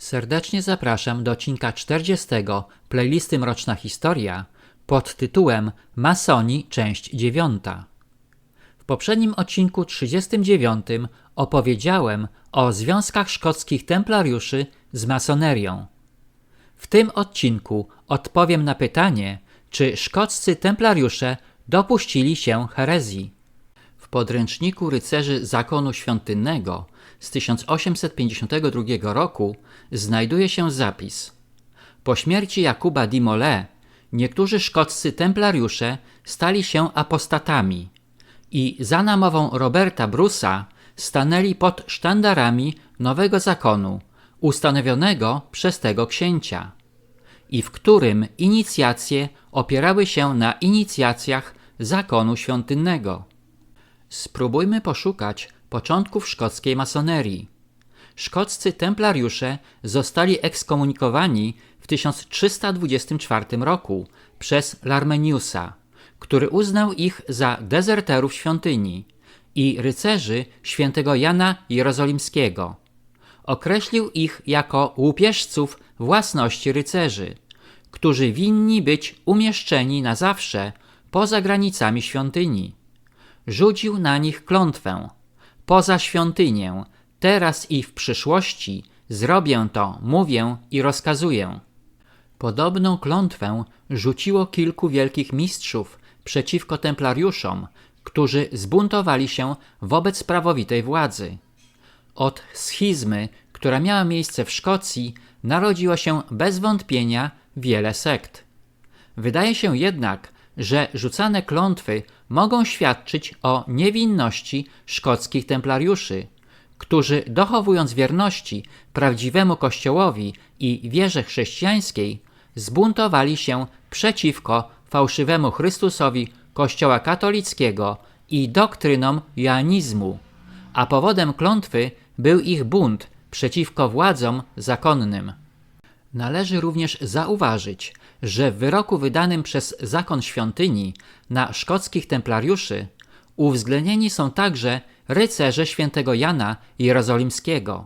Serdecznie zapraszam do odcinka 40 playlisty Mroczna Historia pod tytułem Masoni, część 9. W poprzednim odcinku 39 opowiedziałem o związkach szkockich templariuszy z masonerią. W tym odcinku odpowiem na pytanie, czy szkoccy templariusze dopuścili się herezji. W podręczniku rycerzy zakonu świątynnego z 1852 roku znajduje się zapis. Po śmierci Jakuba di Molay niektórzy szkoccy templariusze stali się apostatami i za namową Roberta Bruce'a stanęli pod sztandarami nowego zakonu ustanowionego przez tego księcia i w którym inicjacje opierały się na inicjacjach zakonu świątynnego. Spróbujmy poszukać początków szkockiej masonerii. Szkoccy templariusze zostali ekskomunikowani w 1324 roku przez Larmeniusa, który uznał ich za dezerterów świątyni i rycerzy świętego Jana Jerozolimskiego. Określił ich jako łupieżców własności rycerzy, którzy winni być umieszczeni na zawsze poza granicami świątyni. Rzucił na nich klątwę: poza świątynię, teraz i w przyszłości zrobię to, mówię i rozkazuję. Podobną klątwę rzuciło kilku wielkich mistrzów przeciwko templariuszom, którzy zbuntowali się wobec prawowitej władzy. Od schizmy, która miała miejsce w Szkocji, narodziło się bez wątpienia wiele sekt. Wydaje się jednak, że rzucane klątwy mogą świadczyć o niewinności szkockich templariuszy, którzy dochowując wierności prawdziwemu Kościołowi i wierze chrześcijańskiej, zbuntowali się przeciwko fałszywemu Chrystusowi Kościoła katolickiego i doktrynom joanizmu, a powodem klątwy był ich bunt przeciwko władzom zakonnym. Należy również zauważyć, że w wyroku wydanym przez zakon świątyni na szkockich templariuszy uwzględnieni są także rycerze świętego Jana Jerozolimskiego.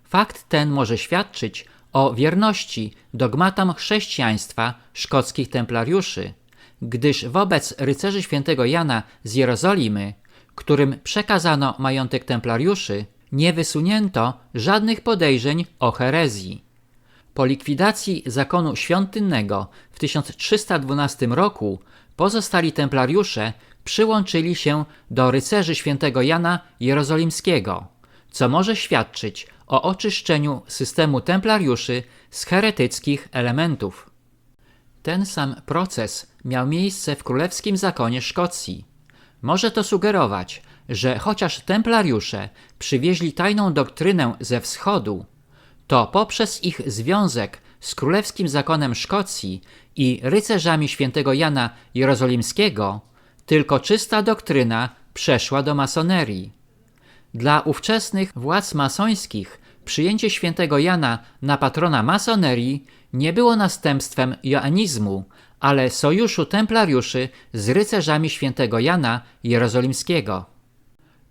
Fakt ten może świadczyć o wierności dogmatom chrześcijaństwa szkockich templariuszy, gdyż wobec rycerzy świętego Jana z Jerozolimy, którym przekazano majątek templariuszy, nie wysunięto żadnych podejrzeń o herezji. Po likwidacji zakonu świątynnego w 1312 roku pozostali templariusze przyłączyli się do rycerzy świętego Jana Jerozolimskiego, co może świadczyć o oczyszczeniu systemu templariuszy z heretyckich elementów. Ten sam proces miał miejsce w królewskim zakonie Szkocji. Może to sugerować, że chociaż templariusze przywieźli tajną doktrynę ze wschodu, to poprzez ich związek z królewskim zakonem Szkocji i rycerzami świętego Jana Jerozolimskiego tylko czysta doktryna przeszła do masonerii. Dla ówczesnych władz masońskich przyjęcie świętego Jana na patrona masonerii nie było następstwem joanizmu, ale sojuszu templariuszy z rycerzami świętego Jana Jerozolimskiego.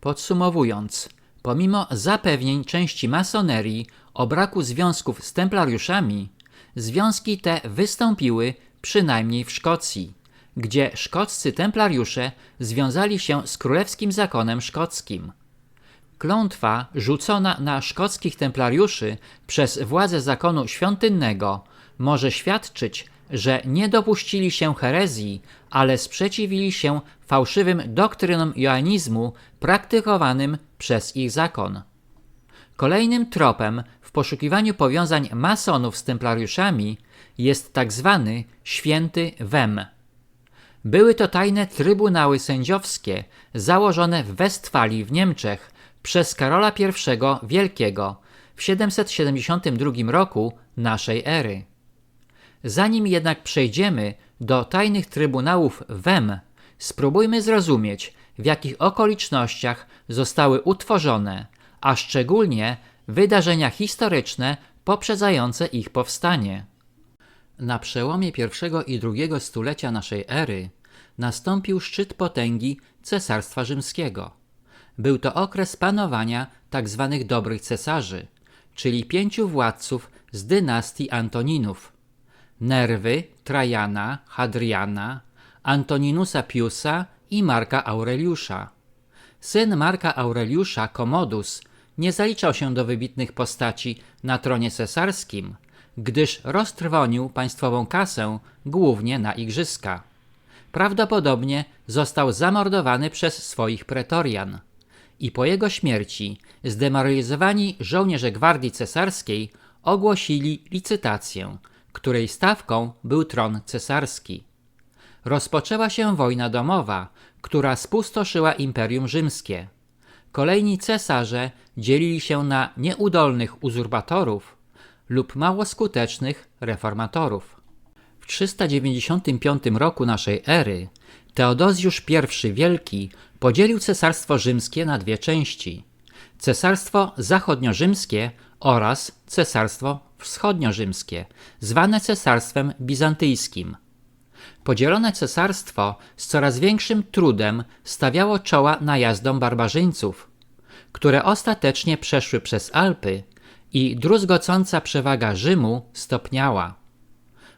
Podsumowując, pomimo zapewnień części masonerii o braku związków z templariuszami, związki te wystąpiły przynajmniej w Szkocji, gdzie szkoccy templariusze związali się z królewskim zakonem szkockim. Klątwa rzucona na szkockich templariuszy przez władze zakonu świątynnego może świadczyć, że nie dopuścili się herezji, ale sprzeciwili się fałszywym doktrynom joanizmu praktykowanym przez ich zakon. Kolejnym tropem w poszukiwaniu powiązań masonów z templariuszami jest tak zwany święty Wem. Były to tajne trybunały sędziowskie założone w Westfalii w Niemczech przez Karola I Wielkiego w 772 roku naszej ery. Zanim jednak przejdziemy do tajnych trybunałów Wem, spróbujmy zrozumieć, w jakich okolicznościach zostały utworzone, a szczególnie wydarzenia historyczne poprzedzające ich powstanie. Na przełomie I i II stulecia naszej ery nastąpił szczyt potęgi Cesarstwa Rzymskiego. Był to okres panowania tzw. dobrych cesarzy, czyli 5 władców z dynastii Antoninów: Nerwy, Trajana, Hadriana, Antoninusa Piusa i Marka Aureliusza. Syn Marka Aureliusza, Commodus, nie zaliczał się do wybitnych postaci na tronie cesarskim, gdyż roztrwonił państwową kasę głównie na igrzyska. Prawdopodobnie został zamordowany przez swoich pretorian i po jego śmierci zdemoralizowani żołnierze gwardii cesarskiej ogłosili licytację, której stawką był tron cesarski. Rozpoczęła się wojna domowa, która spustoszyła Imperium Rzymskie. Kolejni cesarze dzielili się na nieudolnych uzurpatorów lub mało skutecznych reformatorów. W 395 roku naszej ery Teodozjusz I Wielki podzielił Cesarstwo Rzymskie na dwie części: Cesarstwo Zachodniorzymskie oraz Cesarstwo Wschodniorzymskie, zwane Cesarstwem Bizantyjskim. Podzielone cesarstwo z coraz większym trudem stawiało czoła najazdom barbarzyńców, które ostatecznie przeszły przez Alpy i druzgocąca przewaga Rzymu stopniała.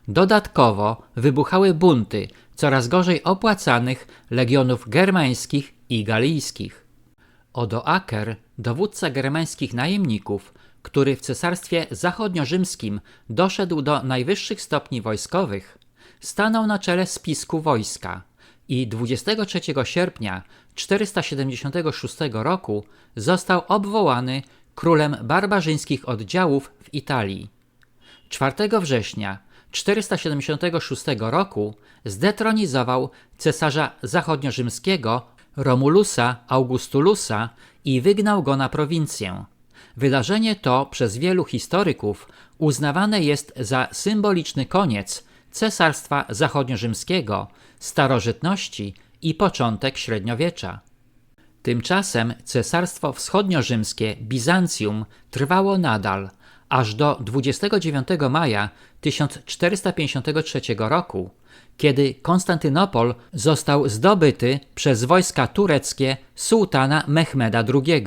Dodatkowo wybuchały bunty coraz gorzej opłacanych legionów germańskich i galijskich. Odoaker, dowódca germańskich najemników, który w Cesarstwie Zachodniorzymskim doszedł do najwyższych stopni wojskowych, stanął na czele spisku wojska i 23 sierpnia 476 roku został obwołany królem barbarzyńskich oddziałów w Italii. 4 września 476 roku zdetronizował cesarza zachodniorzymskiego Romulusa Augustulusa i wygnał go na prowincję. Wydarzenie to przez wielu historyków uznawane jest za symboliczny koniec Cesarstwa Zachodniorzymskiego, starożytności i początek średniowiecza. Tymczasem Cesarstwo Wschodniorzymskie Bizancjum trwało nadal, aż do 29 maja 1453 roku, kiedy Konstantynopol został zdobyty przez wojska tureckie sułtana Mehmeda II.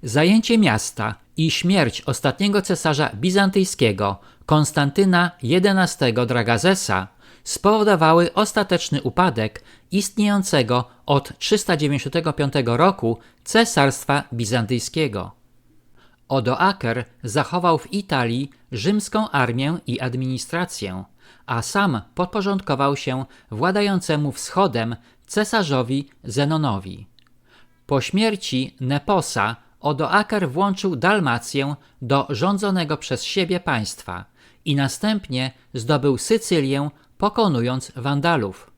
Zajęcie miasta i śmierć ostatniego cesarza bizantyjskiego, Konstantyna XI Dragazesa, spowodowały ostateczny upadek istniejącego od 395 roku Cesarstwa Bizantyjskiego. Odoaker zachował w Italii rzymską armię i administrację, a sam podporządkował się władającemu wschodem cesarzowi Zenonowi. Po śmierci Neposa Odoaker włączył Dalmację do rządzonego przez siebie państwa i następnie zdobył Sycylię, pokonując Wandalów.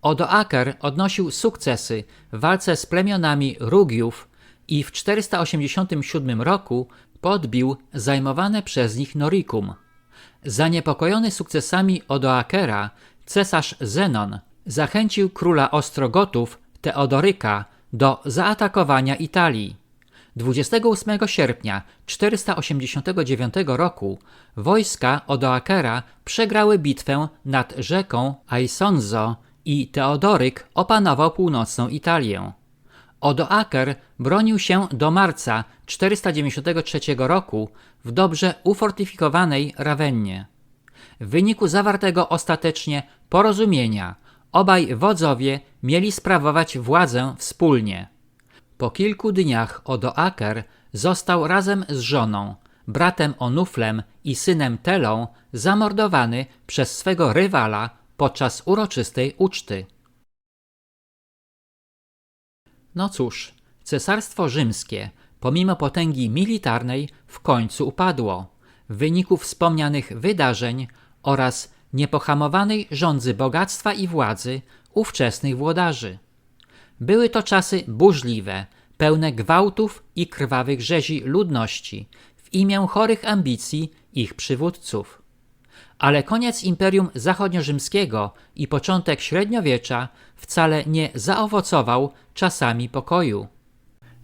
Odoaker odnosił sukcesy w walce z plemionami Rugiów i w 487 roku podbił zajmowane przez nich Noricum. Zaniepokojony sukcesami Odoakera, cesarz Zenon zachęcił króla Ostrogotów Teodoryka do zaatakowania Italii. 28 sierpnia 489 roku wojska Odoakera przegrały bitwę nad rzeką Aisonzo i Teodoryk opanował północną Italię. Odoaker bronił się do marca 493 roku w dobrze ufortyfikowanej Rawennie. W wyniku zawartego ostatecznie porozumienia obaj wodzowie mieli sprawować władzę wspólnie. Po kilku dniach Odoaker został razem z żoną, bratem Onuflem i synem Telą zamordowany przez swego rywala podczas uroczystej uczty. No cóż, Cesarstwo Rzymskie, pomimo potęgi militarnej, w końcu upadło w wyniku wspomnianych wydarzeń oraz niepohamowanej żądzy bogactwa i władzy ówczesnych włodarzy. Były to czasy burzliwe, pełne gwałtów i krwawych rzezi ludności w imię chorych ambicji ich przywódców. Ale koniec Imperium Zachodniorzymskiego i początek średniowiecza wcale nie zaowocował czasami pokoju.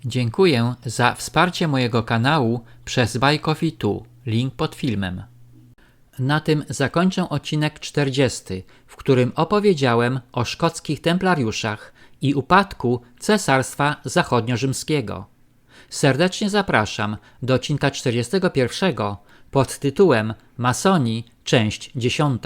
Dziękuję za wsparcie mojego kanału przez Buy Coffee Tu, link pod filmem. Na tym zakończę odcinek 40, w którym opowiedziałem o szkockich templariuszach i upadku Cesarstwa Zachodniorzymskiego. Serdecznie zapraszam do odcinka 41 pod tytułem Masoni, część 10.